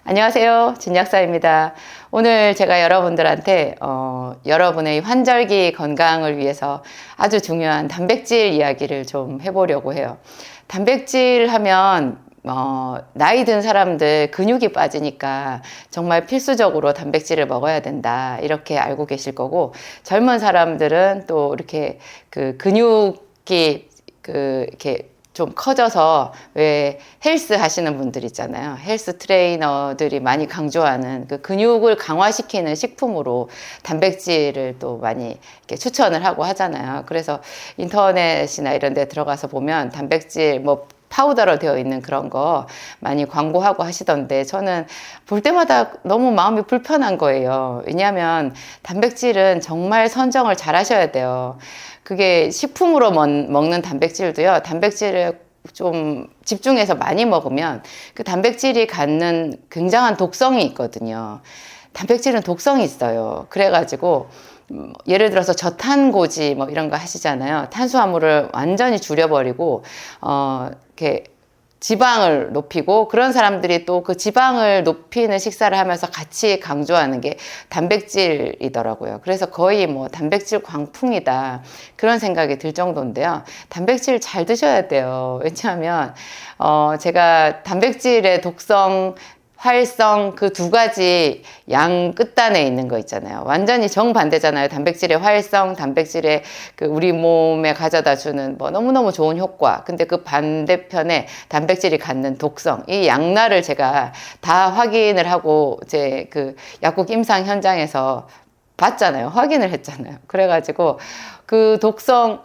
안녕하세요. 진약사입니다. 오늘 제가 여러분들한테 여러분의 환절기 건강을 위해서 아주 중요한 단백질 이야기를 좀 해보려고 해요. 단백질 하면 나이 든 사람들 근육이 빠지니까 정말 필수적으로 단백질을 먹어야 된다 이렇게 알고 계실 거고, 젊은 사람들은 또 이렇게 그 근육이 이렇게 좀 커져서 왜 헬스 하시는 분들 있잖아요. 헬스 트레이너들이 많이 강조하는 그 근육을 강화시키는 식품으로 단백질을 또 많이 이렇게 추천을 하고 하잖아요. 그래서 인터넷이나 이런 데 들어가서 보면 단백질 뭐 파우더로 되어 있는 그런 거 많이 광고하고 하시던데, 저는 볼 때마다 너무 마음이 불편한 거예요. 왜냐하면 단백질은 정말 선정을 잘 하셔야 돼요. 그게 식품으로 먹는 단백질도요, 단백질을 좀 집중해서 많이 먹으면 그 단백질이 갖는 굉장한 독성이 있거든요. 단백질은 독성이 있어요. 그래가지고 예를 들어서 저탄고지 뭐 이런 거 하시잖아요. 탄수화물을 완전히 줄여버리고 이렇게 지방을 높이고, 그런 사람들이 또 그 지방을 높이는 식사를 하면서 같이 강조하는 게 단백질이더라고요. 그래서 거의 뭐 단백질 광풍이다 그런 생각이 들 정도인데요. 단백질 잘 드셔야 돼요. 왜냐하면 제가 단백질의 독성, 활성, 그 두 가지 양 끝단에 있는 거 있잖아요. 완전히 정반대잖아요. 단백질의 활성, 단백질의 그 우리 몸에 가져다 주는 뭐 너무너무 좋은 효과. 근데 그 반대편에 단백질이 갖는 독성, 이 양날을 제가 다 확인을 하고 제 그 약국 임상 현장에서 봤잖아요. 확인을 했잖아요. 그래가지고 그 독성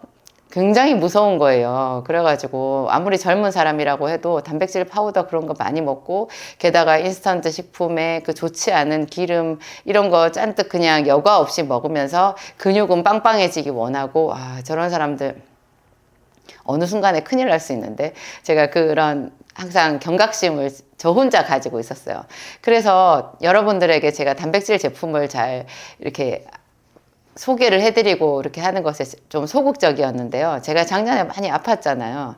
굉장히 무서운 거예요. 그래가지고 아무리 젊은 사람이라고 해도 단백질 파우더 그런 거 많이 먹고, 게다가 인스턴트 식품에 그 좋지 않은 기름 이런 거 잔뜩 그냥 여과 없이 먹으면서 근육은 빵빵해지기 원하고, 저런 사람들 어느 순간에 큰일 날 수 있는데, 제가 그런 항상 경각심을 저 혼자 가지고 있었어요. 그래서 여러분들에게 제가 단백질 제품을 잘 이렇게 소개를 해드리고 이렇게 하는 것에 좀 소극적이었는데요. 제가 작년에 많이 아팠잖아요.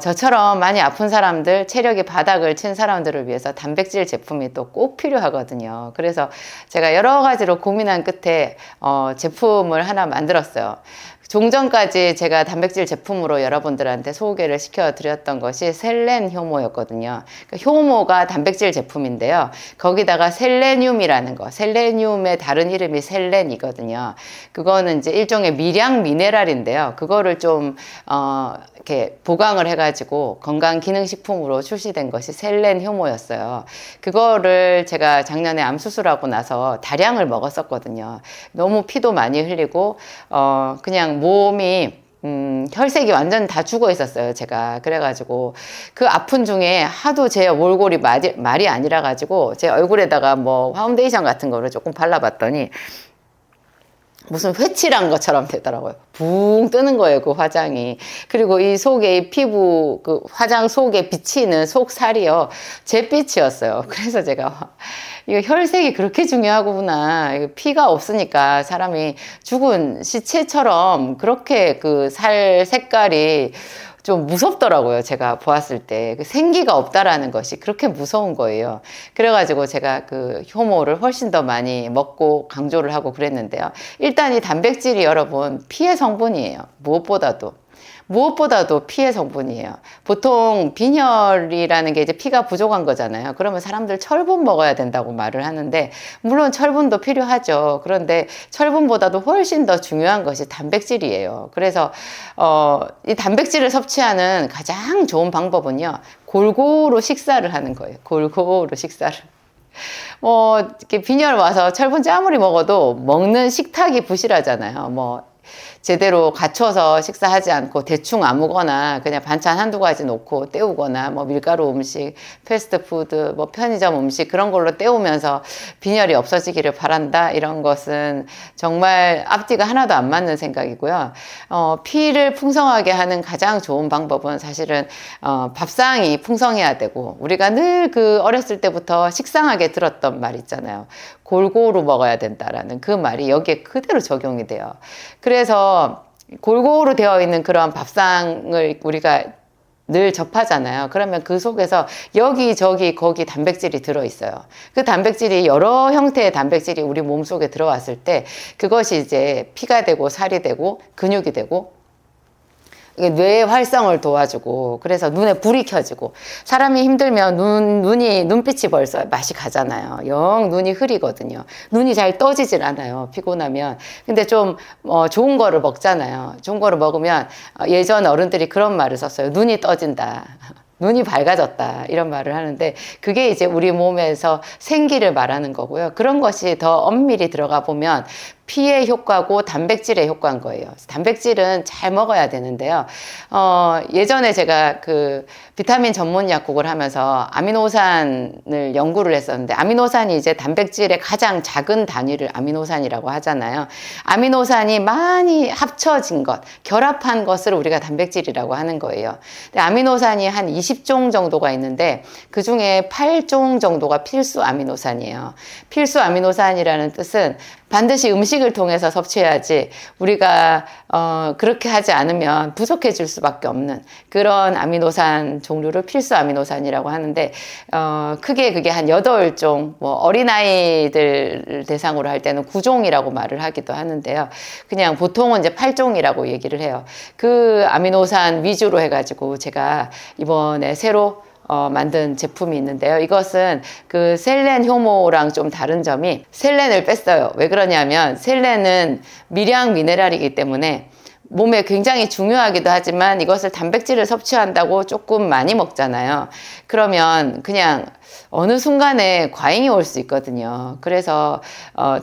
저처럼 많이 아픈 사람들, 체력이 바닥을 친 사람들을 위해서 단백질 제품이 또 꼭 필요하거든요. 그래서 제가 여러 가지로 고민한 끝에 제품을 하나 만들었어요. 종전까지 제가 단백질 제품으로 여러분들한테 소개를 시켜드렸던 것이 셀렌 효모였거든요. 그러니까 효모가 단백질 제품인데요. 거기다가 셀레늄이라는 거, 셀레늄의 다른 이름이 셀렌이거든요. 그거는 이제 일종의 미량 미네랄인데요. 그거를 좀 이렇게 보강을 해가지고 건강기능식품으로 출시된 것이 셀렌 효모였어요. 그거를 제가 작년에 암 수술하고 나서 다량을 먹었었거든요. 너무 피도 많이 흘리고 그냥 몸이 혈색이 완전 다 죽어 있었어요, 제가. 그래가지고 그 아픈 중에 하도 제 몰골이 말이 아니라 가지고 제 얼굴에다가 뭐 파운데이션 같은 거를 조금 발라봤더니 무슨 회칠한 것처럼 되더라고요. 붕 뜨는 거예요, 그 화장이. 그리고 이 속에 이 피부, 그 화장 속에 비치는 속살이요, 잿빛이었어요. 그래서 제가 이거 혈색이 그렇게 중요하구나. 이거 피가 없으니까 사람이 죽은 시체처럼 그렇게 그 살 색깔이 좀 무섭더라고요. 제가 보았을 때. 그 생기가 없다라는 것이 그렇게 무서운 거예요. 그래가지고 제가 그 효모를 훨씬 더 많이 먹고 강조를 하고 그랬는데요. 일단 이 단백질이 여러분 피의 성분이에요. 무엇보다도 피의 성분이에요. 보통 빈혈이라는 게 이제 피가 부족한 거잖아요. 그러면 사람들 철분 먹어야 된다고 말을 하는데, 물론 철분도 필요하죠. 그런데 철분보다도 훨씬 더 중요한 것이 단백질이에요. 그래서 이 단백질을 섭취하는 가장 좋은 방법은요, 골고루 식사를 하는 거예요. 골고루 식사를. 이렇게 빈혈 와서 철분제 아무리 먹어도 먹는 식탁이 부실하잖아요. 제대로 갖춰서 식사하지 않고 대충 아무거나 그냥 반찬 한두 가지 놓고 때우거나, 뭐 밀가루 음식, 패스트푸드, 뭐 편의점 음식 그런 걸로 때우면서 빈혈이 없어지기를 바란다, 이런 것은 정말 앞뒤가 하나도 안 맞는 생각이고요. 피를 풍성하게 하는 가장 좋은 방법은 사실은 밥상이 풍성해야 되고, 우리가 늘 그 어렸을 때부터 식상하게 들었던 말 있잖아요. 골고루 먹어야 된다라는 그 말이 여기에 그대로 적용이 돼요. 그래서 골고루 되어 있는 그런 밥상을 우리가 늘 접하잖아요. 그러면 그 속에서 여기저기 거기 단백질이 들어있어요. 그 단백질이 여러 형태의 단백질이 우리 몸속에 들어왔을 때 그것이 이제 피가 되고 살이 되고 근육이 되고 이게 뇌의 활성을 도와주고 그래서 눈에 불이 켜지고 사람이 힘들면 눈빛이 벌써 맛이 가잖아요. 영 눈이 흐리거든요. 눈이 잘 떠지질 않아요. 피곤하면. 근데 좀 좋은 거를 먹잖아요. 좋은 거를 먹으면 예전 어른들이 그런 말을 썼어요. 눈이 떠진다. 눈이 밝아졌다 이런 말을 하는데 그게 이제 우리 몸에서 생기를 말하는 거고요. 그런 것이 더 엄밀히 들어가 보면 피의 효과고 단백질의 효과인 거예요. 단백질은 잘 먹어야 되는데요. 예전에 제가 그 비타민 전문 약국을 하면서 아미노산을 연구를 했었는데 아미노산이 이제 단백질의 가장 작은 단위를 아미노산이라고 하잖아요. 아미노산이 많이 합쳐진 것, 결합한 것을 우리가 단백질이라고 하는 거예요. 근데 아미노산이 한 20종 정도가 있는데 그 중에 8종 정도가 필수 아미노산이에요. 필수 아미노산이라는 뜻은 반드시 음식을 통해서 섭취해야지 우리가 그렇게 하지 않으면 부족해질 수밖에 없는 그런 아미노산 종류를 필수 아미노산이라고 하는데 크게 그게 한 8종, 뭐 어린아이들 대상으로 할 때는 9종이라고 말을 하기도 하는데요. 그냥 보통은 이제 8종이라고 얘기를 해요. 그 아미노산 위주로 해가지고 제가 이번에 새로 만든 제품이 있는데요. 이것은 그 셀렌 효모랑 좀 다른 점이 셀렌을 뺐어요. 왜 그러냐면 셀렌은 미량 미네랄이기 때문에 몸에 굉장히 중요하기도 하지만 이것을 단백질을 섭취한다고 조금 많이 먹잖아요. 그러면 그냥 어느 순간에 과잉이 올 수 있거든요. 그래서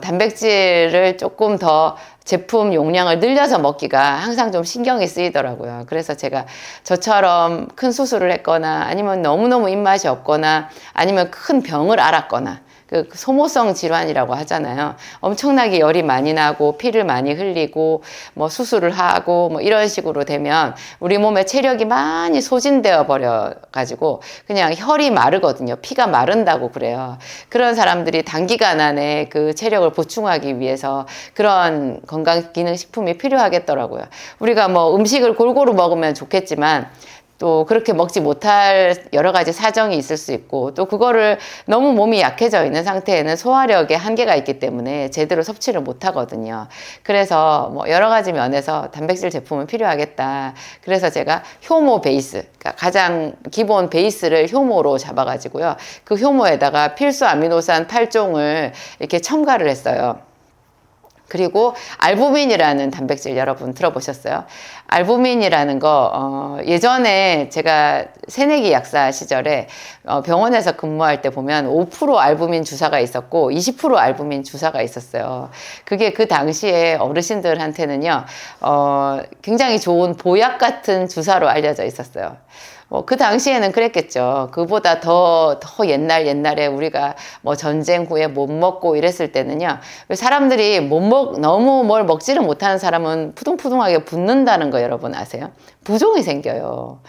단백질을 조금 더 제품 용량을 늘려서 먹기가 항상 좀 신경이 쓰이더라고요. 그래서 제가 저처럼 큰 수술을 했거나 아니면 너무너무 입맛이 없거나 아니면 큰 병을 앓았거나 그 소모성 질환이라고 하잖아요. 엄청나게 열이 많이 나고 피를 많이 흘리고 뭐 수술을 하고 뭐 이런 식으로 되면 우리 몸에 체력이 많이 소진되어 버려 가지고 그냥 혈이 마르거든요. 피가 마른다고 그래요. 그런 사람들이 단기간 안에 그 체력을 보충하기 위해서 그런 건강기능식품이 필요하겠더라고요. 우리가 뭐 음식을 골고루 먹으면 좋겠지만 또 그렇게 먹지 못할 여러 가지 사정이 있을 수 있고 또 그거를 너무 몸이 약해져 있는 상태에는 소화력에 한계가 있기 때문에 제대로 섭취를 못 하거든요. 그래서 뭐 여러 가지 면에서 단백질 제품은 필요하겠다. 그래서 제가 효모 베이스, 그러니까 가장 기본 베이스를 효모로 잡아가지고요. 그 효모에다가 필수 아미노산 8종을 이렇게 첨가를 했어요. 그리고 알부민이라는 단백질 여러분 들어보셨어요? 알부민이라는 거 예전에 제가 새내기 약사 시절에 병원에서 근무할 때 보면 5% 알부민 주사가 있었고 20% 알부민 주사가 있었어요. 그게 그 당시에 어르신들한테는요 굉장히 좋은 보약 같은 주사로 알려져 있었어요. 그 당시에는 그랬겠죠. 그보다 더 옛날에 우리가 뭐 전쟁 후에 못 먹고 이랬을 때는요. 사람들이 너무 뭘 먹지를 못하는 사람은 푸둥푸둥하게 붓는다는 거 여러분 아세요? 부종이 생겨요.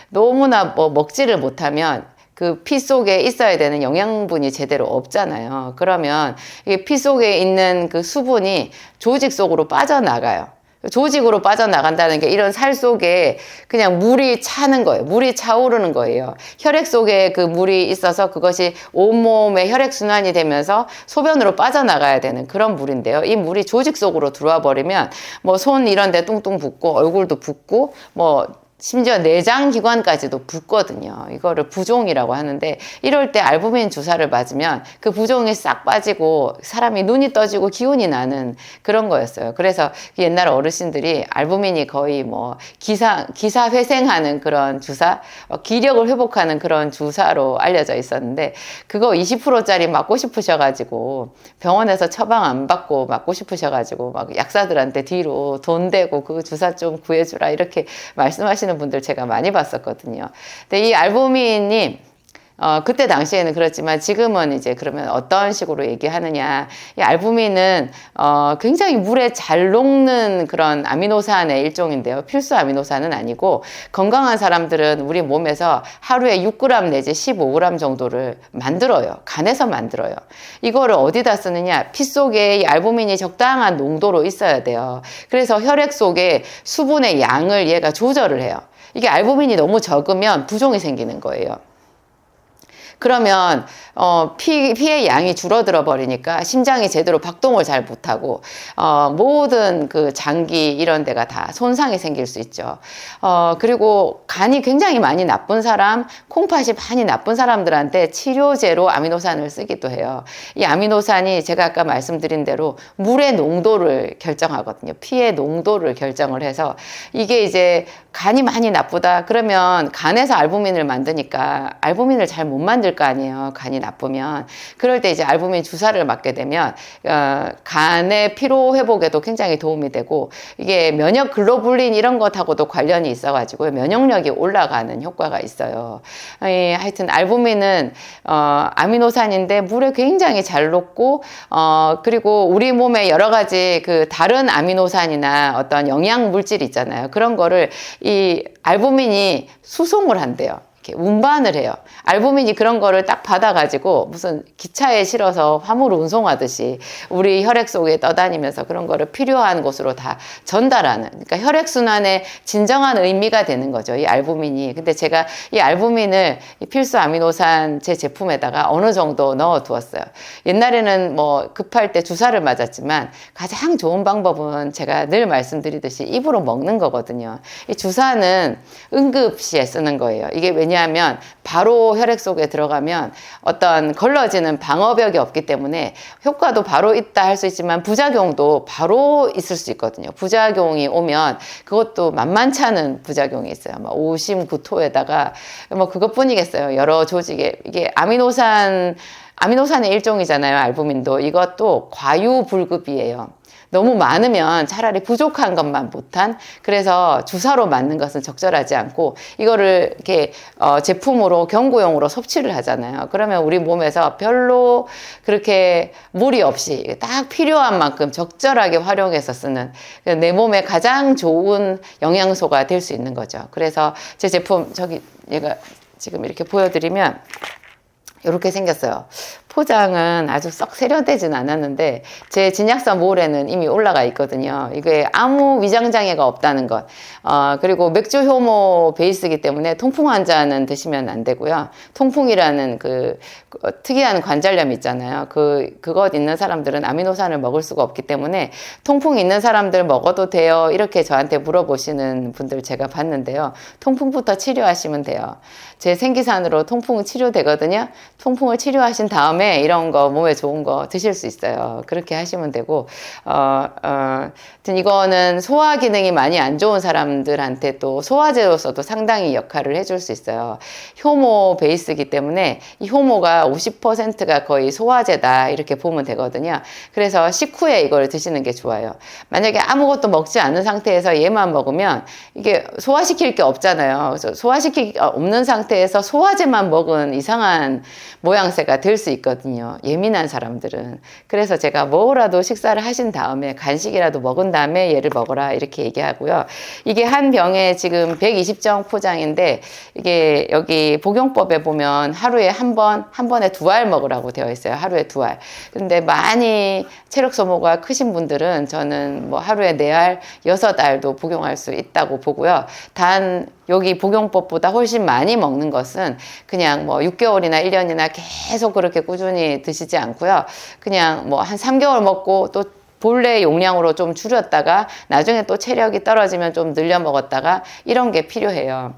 너무나 뭐 먹지를 못하면 그 피 속에 있어야 되는 영양분이 제대로 없잖아요. 그러면 이 피 속에 있는 그 수분이 조직 속으로 빠져나가요. 조직으로 빠져나간다는 게 이런 살 속에 그냥 물이 차는 거예요. 물이 차오르는 거예요. 혈액 속에 그 물이 있어서 그것이 온몸에 혈액순환이 되면서 소변으로 빠져나가야 되는 그런 물인데요. 이 물이 조직 속으로 들어와 버리면 뭐 손 이런 데 뚱뚱 붓고 얼굴도 붓고 뭐 심지어 내장 기관까지도 붓거든요. 이거를 부종이라고 하는데 이럴 때 알부민 주사를 맞으면 그 부종이 싹 빠지고 사람이 눈이 떠지고 기운이 나는 그런 거였어요. 그래서 옛날 어르신들이 알부민이 거의 뭐 기사 회생하는 그런 주사, 기력을 회복하는 그런 주사로 알려져 있었는데 그거 20%짜리 맞고 싶으셔가지고 병원에서 처방 안 받고 맞고 싶으셔가지고 막 약사들한테 뒤로 돈 대고 그 주사 좀 구해주라 이렇게 말씀하시는 분들 제가 많이 봤었거든요. 근데 이 알부민이 그때 당시에는 그렇지만 지금은 이제 그러면 어떤 식으로 얘기하느냐. 이 알부민은 굉장히 물에 잘 녹는 그런 아미노산의 일종인데요. 필수 아미노산은 아니고 건강한 사람들은 우리 몸에서 하루에 6g 내지 15g 정도를 만들어요. 간에서 만들어요. 이거를 어디다 쓰느냐. 피 속에 이 알부민이 적당한 농도로 있어야 돼요. 그래서 혈액 속에 수분의 양을 얘가 조절을 해요. 이게 알부민이 너무 적으면 부종이 생기는 거예요. 그러면 피의 양이 줄어들어 버리니까 심장이 제대로 박동을 잘 못하고 모든 그 장기 이런 데가 다 손상이 생길 수 있죠. 그리고 간이 굉장히 많이 나쁜 사람, 콩팥이 많이 나쁜 사람들한테 치료제로 아미노산을 쓰기도 해요. 이 아미노산이 제가 아까 말씀드린 대로 물의 농도를 결정하거든요. 피의 농도를 결정을 해서 이게 이제 간이 많이 나쁘다 그러면 간에서 알부민을 만드니까 알부민을 잘 못 만들 거 아니에요. 간이 나쁘면. 그럴 때 이제 알부민 주사를 맞게 되면 간의 피로 회복에도 굉장히 도움이 되고 이게 면역 글로불린 이런 것하고도 관련이 있어가지고 면역력이 올라가는 효과가 있어요. 하여튼 알부민은 아미노산인데 물에 굉장히 잘 녹고 그리고 우리 몸에 여러 가지 그 다른 아미노산이나 어떤 영양 물질 있잖아요. 그런 거를 이 알부민이 수송을 한대요. 이렇게 운반을 해요. 알부민이 그런 거를 딱 받아가지고 무슨 기차에 실어서 화물 운송하듯이 우리 혈액 속에 떠다니면서 그런 거를 필요한 곳으로 다 전달하는, 그러니까 혈액순환의 진정한 의미가 되는 거죠. 이 알부민이. 근데 제가 이 알부민을 이 필수 아미노산 제 제품에다가 어느 정도 넣어 두었어요. 옛날에는 뭐 급할 때 주사를 맞았지만 가장 좋은 방법은 제가 늘 말씀드리듯이 입으로 먹는 거거든요. 이 주사는 응급시에 쓰는 거예요. 이게 왜냐하면 바로 혈액 속에 들어가면 어떤 걸러지는 방어벽이 없기 때문에 효과도 바로 있다 할 수 있지만 부작용도 바로 있을 수 있거든요. 부작용이 오면 그것도 만만치 않은 부작용이 있어요. 막 오심구토에다가 뭐 그것뿐이겠어요. 여러 조직에 이게 아미노산의 일종이잖아요. 알부민도. 이것도 과유불급이에요. 너무 많으면 차라리 부족한 것만 못한, 그래서 주사로 맞는 것은 적절하지 않고 이거를 이렇게 제품으로 경구용으로 섭취를 하잖아요. 그러면 우리 몸에서 별로 그렇게 무리 없이 딱 필요한 만큼 적절하게 활용해서 쓰는 내 몸에 가장 좋은 영양소가 될 수 있는 거죠. 그래서 제 제품 얘가 지금 이렇게 보여드리면 이렇게 생겼어요. 포장은 아주 썩 세련되진 않았는데 제 진약사 몰에는 이미 올라가 있거든요. 이게 아무 위장장애가 없다는 것. 그리고 맥주 효모 베이스이기 때문에 통풍 환자는 드시면 안 되고요. 통풍이라는 그 특이한 관절염 있잖아요. 그것 있는 사람들은 아미노산을 먹을 수가 없기 때문에 통풍 있는 사람들 먹어도 돼요. 이렇게 저한테 물어보시는 분들 제가 봤는데요. 통풍부터 치료하시면 돼요. 제 생기산으로 통풍 치료되거든요. 통풍을 치료하신 다음에 이런 거 몸에 좋은 거 드실 수 있어요. 그렇게 하시면 되고 이거는 소화 기능이 많이 안 좋은 사람들한테 또 소화제로서도 상당히 역할을 해줄 수 있어요. 효모 베이스이기 때문에 이 효모가 50%가 거의 소화제다 이렇게 보면 되거든요. 그래서 식후에 이걸 드시는 게 좋아요. 만약에 아무것도 먹지 않은 상태에서 얘만 먹으면 이게 소화시킬 게 없잖아요. 그래서 소화시킬 게 없는 상태에서 소화제만 먹은 이상한 모양새가 될 수 있거든요. 예민한 사람들은. 그래서 제가 뭐라도 식사를 하신 다음에 간식이라도 먹은 다음에 얘를 먹어라 이렇게 얘기하고요. 이게 한 병에 지금 120정 포장인데 이게 여기 복용법에 보면 하루에 한 번에 2알 먹으라고 되어 있어요. 하루에 2알. 근데 많이 체력 소모가 크신 분들은 저는 뭐 하루에 4알, 6알도 복용할 수 있다고 보고요. 단 여기 복용법보다 훨씬 많이 먹는 것은 그냥 뭐 6개월이나 1년이나 계속 그렇게 꾸준히 드시지 않고요. 그냥 뭐 한 3개월 먹고 또 본래 용량으로 좀 줄였다가 나중에 또 체력이 떨어지면 좀 늘려 먹었다가 이런 게 필요해요.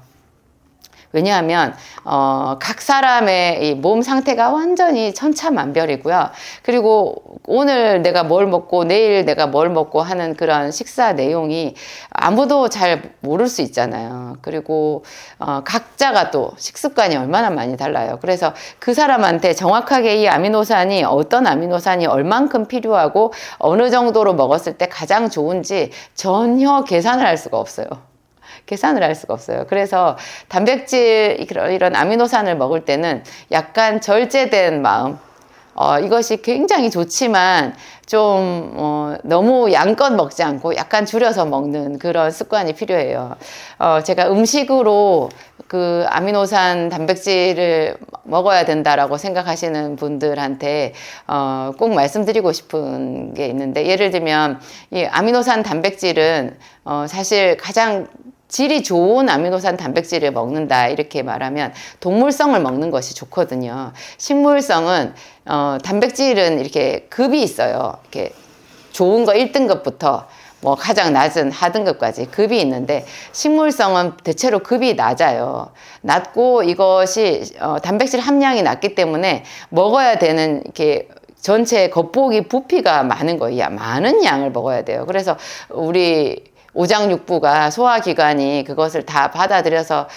왜냐하면 각 사람의 이 몸 상태가 완전히 천차만별이고요. 그리고 오늘 내가 뭘 먹고 내일 내가 뭘 먹고 하는 그런 식사 내용이 아무도 잘 모를 수 있잖아요. 그리고 각자가 또 식습관이 얼마나 많이 달라요. 그래서 그 사람한테 정확하게 이 아미노산이 어떤 아미노산이 얼만큼 필요하고 어느 정도로 먹었을 때 가장 좋은지 전혀 계산을 할 수가 없어요. 계산을 할 수가 없어요. 그래서 단백질 이런 아미노산을 먹을 때는 약간 절제된 마음, 이것이 굉장히 좋지만 좀 너무 양껏 먹지 않고 약간 줄여서 먹는 그런 습관이 필요해요. 제가 음식으로 그 아미노산 단백질을 먹어야 된다라고 생각하시는 분들한테 꼭 말씀드리고 싶은 게 있는데, 예를 들면 이 아미노산 단백질은 사실 가장 질이 좋은 아미노산 단백질을 먹는다 이렇게 말하면 동물성을 먹는 것이 좋거든요. 식물성은 단백질은 이렇게 급이 있어요. 이렇게 좋은 거 1등급부터 뭐 가장 낮은 하등급까지 급이 있는데 식물성은 대체로 급이 낮아요. 낮고 이것이 단백질 함량이 낮기 때문에 먹어야 되는 이렇게 전체 겉보기 부피가 많은 거예요. 많은 양을 먹어야 돼요. 그래서 우리 오장육부가 소화기관이 그것을 다 받아들여서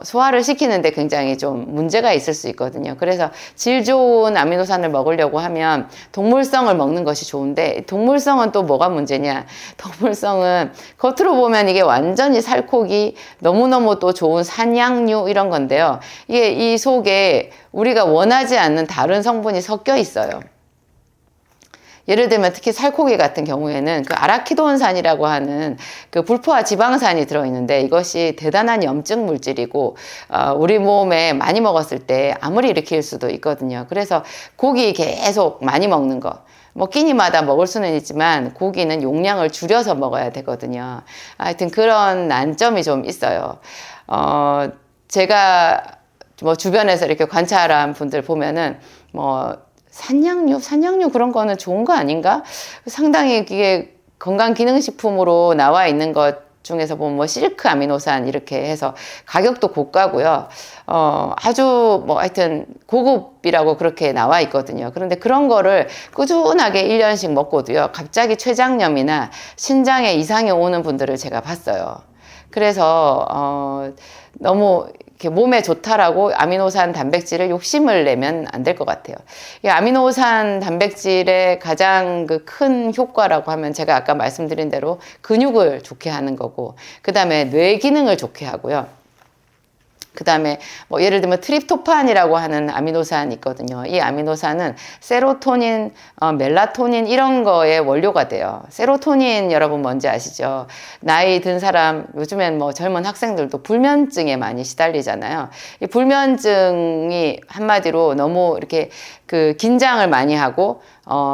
소화를 시키는데 굉장히 좀 문제가 있을 수 있거든요. 그래서 질 좋은 아미노산을 먹으려고 하면 동물성을 먹는 것이 좋은데 동물성은 또 뭐가 문제냐? 동물성은 겉으로 보면 이게 완전히 살코기 너무너무 또 좋은 산양류 이런 건데요. 이게 이 속에 우리가 원하지 않는 다른 성분이 섞여 있어요. 예를 들면 특히 살코기 같은 경우에는 그 아라키도온산이라고 하는 그 불포화 지방산이 들어있는데 이것이 대단한 염증 물질이고 우리 몸에 많이 먹었을 때 암을 일으킬 수도 있거든요. 그래서 고기 계속 많이 먹는 거 뭐 끼니마다 먹을 수는 있지만 고기는 용량을 줄여서 먹어야 되거든요. 하여튼 그런 난점이 좀 있어요. 제가 뭐 주변에서 이렇게 관찰한 분들 보면은 뭐 산양류 그런 거는 좋은 거 아닌가? 상당히 이게 건강기능식품으로 나와 있는 것 중에서 보면 뭐 실크 아미노산 이렇게 해서 가격도 고가고요. 아주 뭐 하여튼 고급이라고 그렇게 나와 있거든요. 그런데 그런 거를 꾸준하게 1년씩 먹고도요. 갑자기 췌장염이나 신장에 이상이 오는 분들을 제가 봤어요. 그래서 너무 이렇게 몸에 좋다라고 아미노산 단백질을 욕심을 내면 안 될 것 같아요. 이 아미노산 단백질의 가장 그 큰 효과라고 하면 제가 아까 말씀드린 대로 근육을 좋게 하는 거고, 그 다음에 뇌 기능을 좋게 하고요. 그 다음에 뭐 예를 들면 트립토판이라고 하는 아미노산이 있거든요. 이 아미노산은 세로토닌, 멜라토닌 이런 거의 원료가 돼요. 세로토닌 여러분 뭔지 아시죠? 나이 든 사람, 요즘엔 뭐 젊은 학생들도 불면증에 많이 시달리잖아요. 이 불면증이 한마디로 너무 이렇게 그 긴장을 많이 하고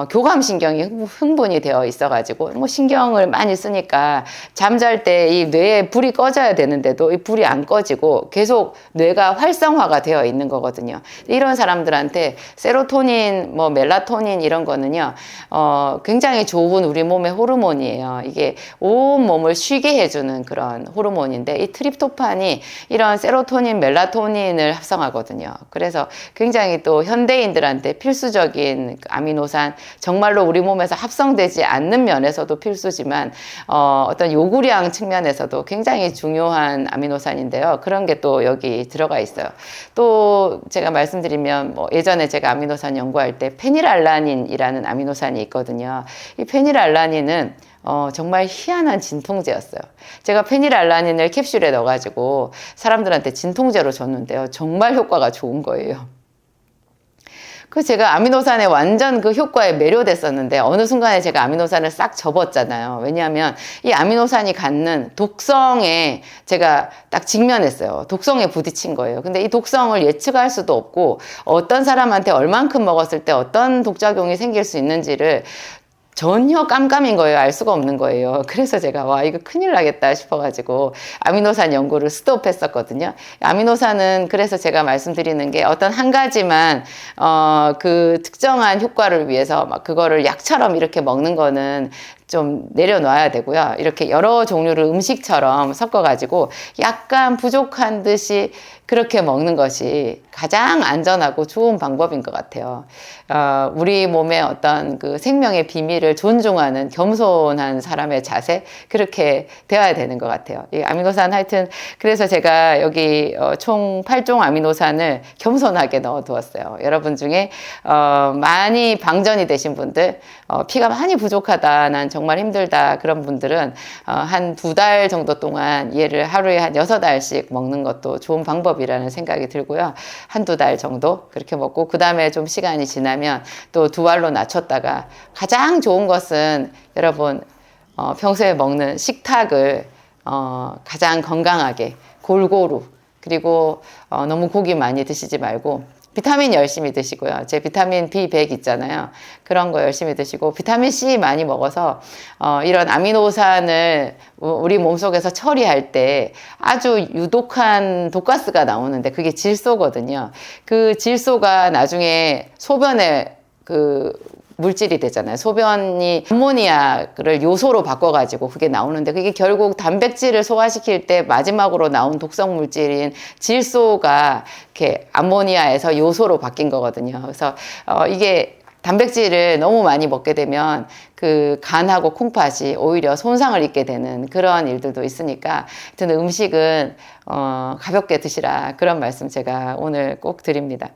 교감신경이 흥분이 되어 있어가지고 뭐 신경을 많이 쓰니까 잠잘 때 이 뇌에 불이 꺼져야 되는데도 이 불이 안 꺼지고 계속 뇌가 활성화가 되어 있는 거거든요. 이런 사람들한테 세로토닌, 뭐 멜라토닌 이런 거는요, 굉장히 좋은 우리 몸의 호르몬이에요. 이게 온 몸을 쉬게 해주는 그런 호르몬인데 이 트립토판이 이런 세로토닌, 멜라토닌을 합성하거든요. 그래서 굉장히 또 현대인들한테 필수적인 아미노산, 정말로 우리 몸에서 합성되지 않는 면에서도 필수지만 어떤 요구량 측면에서도 굉장히 중요한 아미노산인데요. 그런 게 또 여기 들어가 있어요. 또 제가 말씀드리면 뭐 예전에 제가 아미노산 연구할 때 페닐알라닌이라는 아미노산이 있거든요. 이 페닐알라닌은 정말 희한한 진통제였어요. 제가 페닐알라닌을 캡슐에 넣어가지고 사람들한테 진통제로 줬는데요. 정말 효과가 좋은 거예요. 그 제가 아미노산에 완전 그 효과에 매료됐었는데 어느 순간에 제가 아미노산을 싹 접었잖아요. 왜냐하면 이 아미노산이 갖는 독성에 제가 딱 직면했어요. 독성에 부딪힌 거예요. 근데 이 독성을 예측할 수도 없고 어떤 사람한테 얼만큼 먹었을 때 어떤 독작용이 생길 수 있는지를 전혀 깜깜인 거예요. 알 수가 없는 거예요. 그래서 제가 와 이거 큰일 나겠다 싶어가지고 아미노산 연구를 스톱했었거든요. 아미노산은 그래서 제가 말씀드리는 게 어떤 한 가지만 그 특정한 효과를 위해서 막 그거를 약처럼 이렇게 먹는 거는 좀 내려놔야 되고요. 이렇게 여러 종류를 음식처럼 섞어가지고 약간 부족한 듯이 그렇게 먹는 것이 가장 안전하고 좋은 방법인 것 같아요. 우리 몸의 어떤 그 생명의 비밀을 존중하는 겸손한 사람의 자세, 그렇게 되어야 되는 것 같아요. 이 아미노산 하여튼 그래서 제가 여기 총 8종 아미노산을 겸손하게 넣어 두었어요. 여러분 중에 많이 방전이 되신 분들, 피가 많이 부족하다, 난 정말 힘들다, 그런 분들은 한 2달 정도 동안 얘를 하루에 한 6알씩 먹는 것도 좋은 방법이라는 생각이 들고요. 한두 달 정도 그렇게 먹고 그 다음에 좀 시간이 지나면 또 2알로 낮췄다가, 가장 좋은 것은 여러분 평소에 먹는 식탁을 가장 건강하게 골고루, 그리고 너무 고기 많이 드시지 말고 비타민 열심히 드시고요. 제 비타민 B100 있잖아요. 그런 거 열심히 드시고 비타민 C 많이 먹어서 이런 아미노산을 우리 몸속에서 처리할 때 아주 유독한 독가스가 나오는데 그게 질소거든요. 그 질소가 나중에 소변에 물질이 되잖아요. 소변이 암모니아를 요소로 바꿔가지고 그게 나오는데 그게 결국 단백질을 소화시킬 때 마지막으로 나온 독성 물질인 질소가 이렇게 암모니아에서 요소로 바뀐 거거든요. 그래서 이게 단백질을 너무 많이 먹게 되면 그 간하고 콩팥이 오히려 손상을 입게 되는 그런 일들도 있으니까 하여튼 음식은 가볍게 드시라 그런 말씀 제가 오늘 꼭 드립니다.